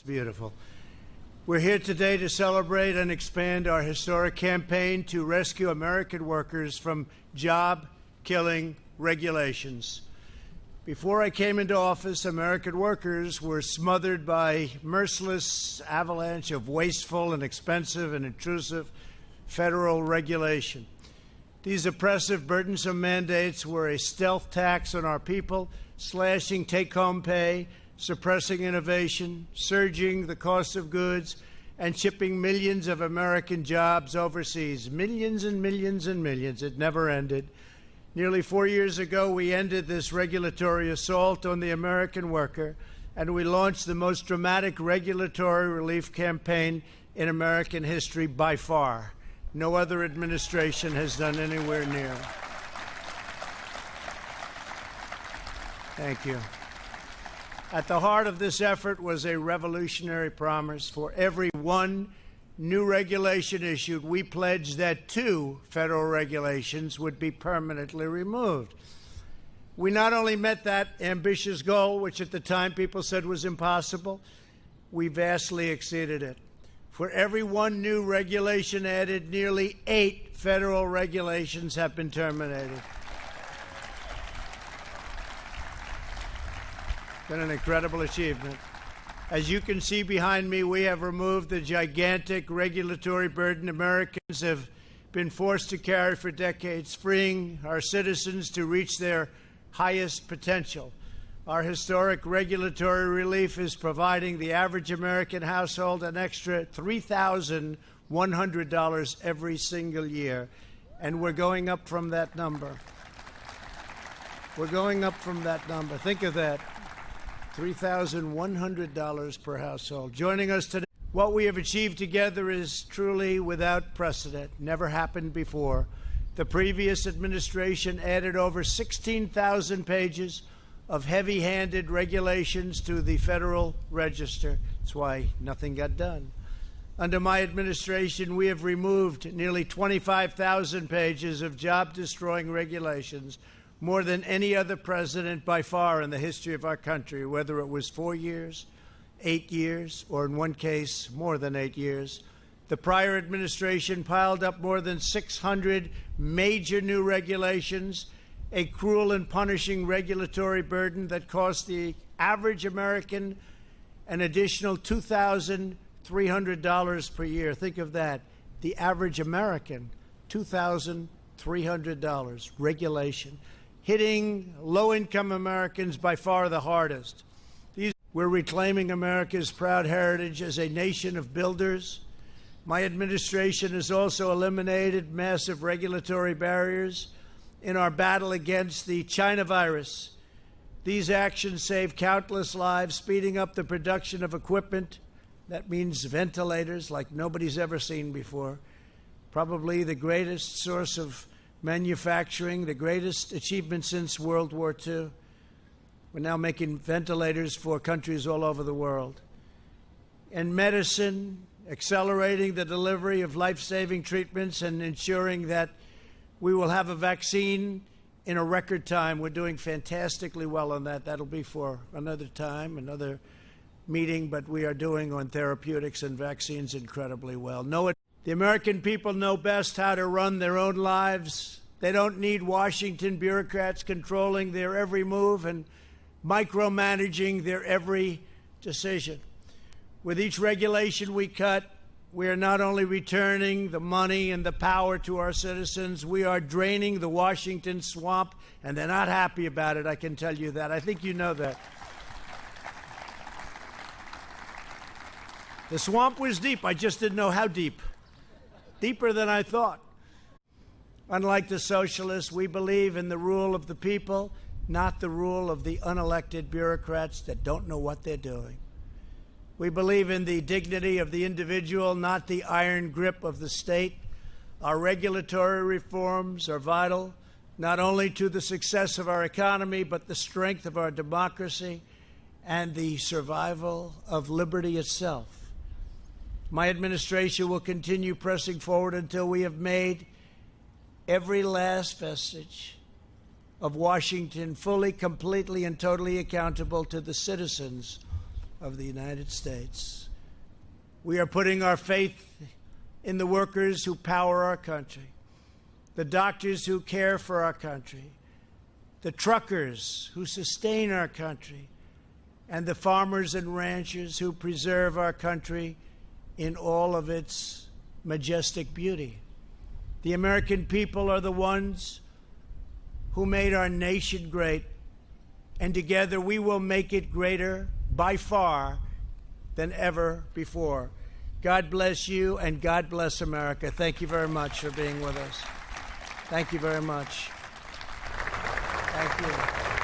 Beautiful. We're here today to celebrate and expand our historic campaign to rescue American workers from job-killing regulations. Before I came into office, American workers were smothered by merciless avalanche of wasteful and expensive and intrusive federal regulation. These oppressive, burdensome mandates were a stealth tax on our people, slashing take-home pay, suppressing innovation, surging the cost of goods, and shipping millions of American jobs overseas. Millions and millions and millions. It never ended. Nearly 4 years ago, we ended this regulatory assault on the American worker, and we launched the most dramatic regulatory relief campaign in American history by far. No other administration has done anywhere near. Thank you. At the heart of this effort was a revolutionary promise. For every one new regulation issued, we pledged that 2 federal regulations would be permanently removed. We not only met that ambitious goal, which at the time people said was impossible, we vastly exceeded it. For every one new regulation added, nearly 8 federal regulations have been terminated. Been an incredible achievement. As you can see behind me, we have removed the gigantic regulatory burden Americans have been forced to carry for decades, freeing our citizens to reach their highest potential. Our historic regulatory relief is providing the average American household an extra $3,100 every single year, and we're going up from that number. We're going up from that number. Think of that. $3,100 per household. Joining us today, what we have achieved together is truly without precedent. Never happened before. The previous administration added over 16,000 pages of heavy-handed regulations to the Federal Register. That's why nothing got done. Under my administration, we have removed nearly 25,000 pages of job-destroying regulations, more than any other president by far in the history of our country, whether it was 4 years, 8 years, or in one case, more than 8 years. The prior administration piled up more than 600 major new regulations, a cruel and punishing regulatory burden that cost the average American an additional $2,300 per year. Think of that. The average American, $2,300 regulation, hitting low-income Americans by far the hardest. We're reclaiming America's proud heritage as a nation of builders. My administration has also eliminated massive regulatory barriers in our battle against the China virus. These actions save countless lives, speeding up the production of equipment. That means ventilators like nobody's ever seen before. Probably the greatest source of manufacturing, the greatest achievement since World War II. We're now making ventilators for countries all over the world. And medicine, accelerating the delivery of life-saving treatments and ensuring that we will have a vaccine in a record time. We're doing fantastically well on that. That'll be for another time, another meeting, but we are doing on therapeutics and vaccines incredibly well. The American people know best how to run their own lives. They don't need Washington bureaucrats controlling their every move and micromanaging their every decision. With each regulation we cut, we are not only returning the money and the power to our citizens, we are draining the Washington swamp, and they're not happy about it, I can tell you that. I think you know that. The swamp was deep. I just didn't know how deep. Deeper than I thought. Unlike the socialists, we believe in the rule of the people, not the rule of the unelected bureaucrats that don't know what they're doing. We believe in the dignity of the individual, not the iron grip of the state. Our regulatory reforms are vital, not only to the success of our economy, but the strength of our democracy and the survival of liberty itself. My administration will continue pressing forward until we have made every last vestige of Washington fully, completely, and totally accountable to the citizens of the United States. We are putting our faith in the workers who power our country, the doctors who care for our country, the truckers who sustain our country, and the farmers and ranchers who preserve our country in all of its majestic beauty. The American people are the ones who made our nation great, and together we will make it greater by far than ever before. God bless you, and God bless America. Thank you very much for being with us. Thank you very much. Thank you.